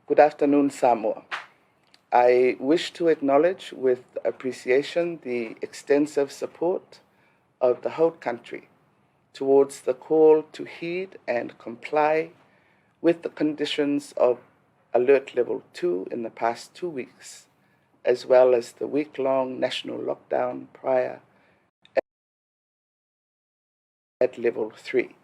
Good afternoon, Samoa. I wish to acknowledge with appreciation the extensive support of the whole country towards the call to heed and comply with the conditions of Alert Level 2 in the past 2 weeks, as well as the week-long national lockdown prior at Level 3.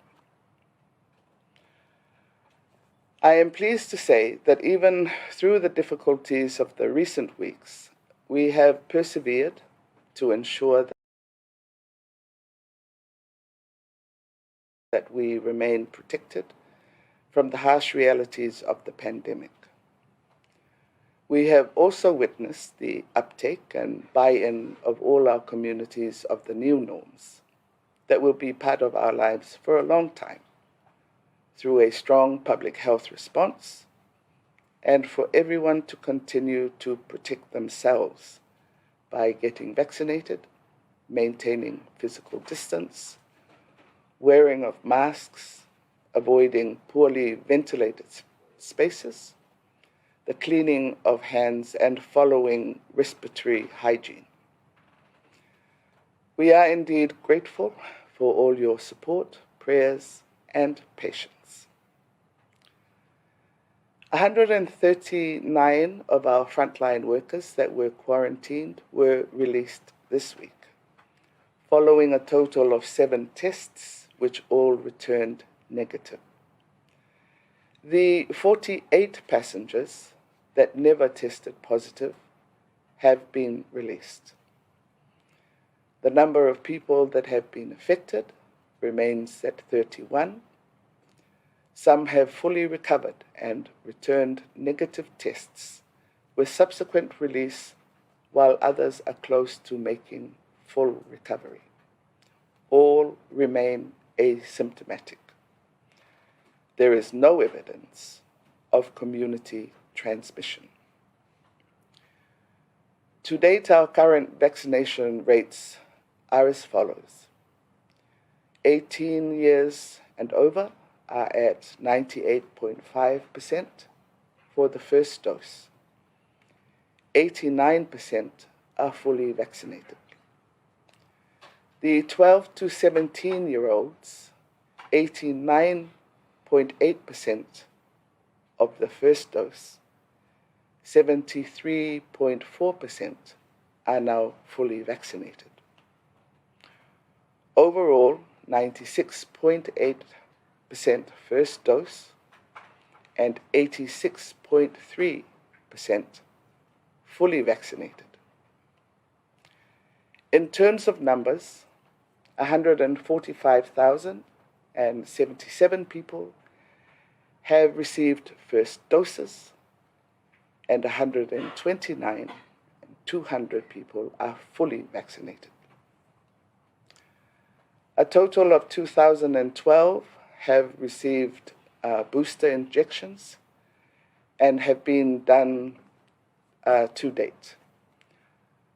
I am pleased to say that even through the difficulties of the recent weeks, we have persevered to ensure that we remain protected from the harsh realities of the pandemic. We have also witnessed the uptake and buy-in of all our communities of the new norms that will be part of our lives for a long time, through a strong public health response, and for everyone to continue to protect themselves by getting vaccinated, maintaining physical distance, wearing of masks, avoiding poorly ventilated spaces, the cleaning of hands, and following respiratory hygiene. We are indeed grateful for all your support, prayers, and patience. 139 of our frontline workers that were quarantined were released this week, following a total of 7 tests, which all returned negative. The 48 passengers that never tested positive have been released. The number of people that have been affected remains at 31. Some have fully recovered and returned negative tests with subsequent release, while others are close to making full recovery. All remain asymptomatic. There is no evidence of community transmission. To date, our current vaccination rates are as follows. 18 years and over are at 98.5% for the first dose. 89% are fully vaccinated. The 12 to 17-year-olds, 89.8% of the first dose, 73.4% are now fully vaccinated. Overall, 96.8% first dose and 86.3% fully vaccinated. In terms of numbers, 145,077 people have received first doses, and 129,200 people are fully vaccinated. A total of 2,012 have received booster injections and have been done to date.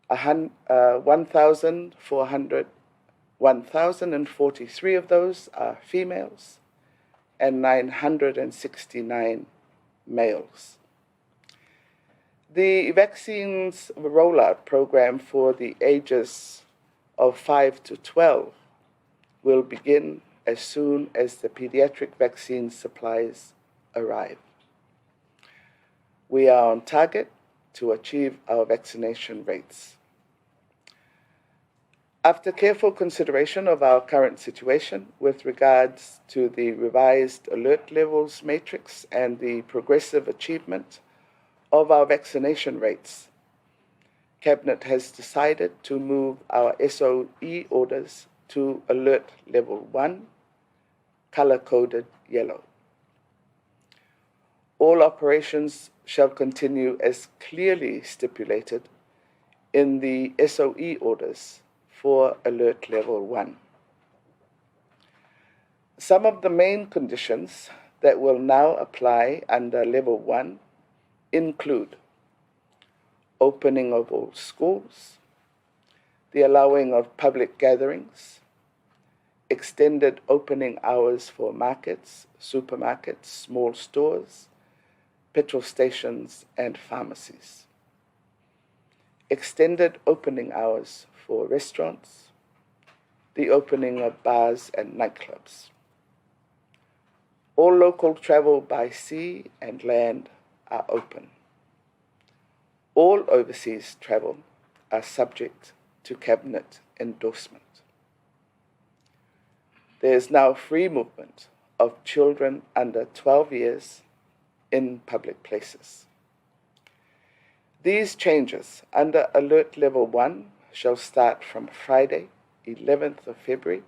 1,043 of those are females and 969 males. The vaccines rollout program for the ages of 5 to 12 will begin as soon as the pediatric vaccine supplies arrive. We are on target to achieve our vaccination rates. After careful consideration of our current situation with regards to the revised alert levels matrix and the progressive achievement of our vaccination rates, Cabinet has decided to move our SOE orders to Alert Level 1, color-coded yellow. All operations shall continue as clearly stipulated in the SOE orders for Alert Level 1. Some of the main conditions that will now apply under Level 1 include opening of all schools, the allowing of public gatherings, extended opening hours for markets, supermarkets, small stores, petrol stations, and pharmacies. Extended opening hours for restaurants, the opening of bars and nightclubs. All local travel by sea and land are open. All overseas travel are subject to Cabinet endorsement. There is now free movement of children under 12 years in public places. These changes under Alert Level 1 shall start from Friday, 11th of February,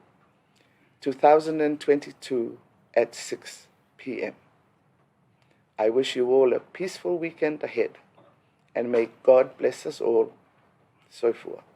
2022 at 6 p.m. I wish you all a peaceful weekend ahead, and may God bless us all. So forth.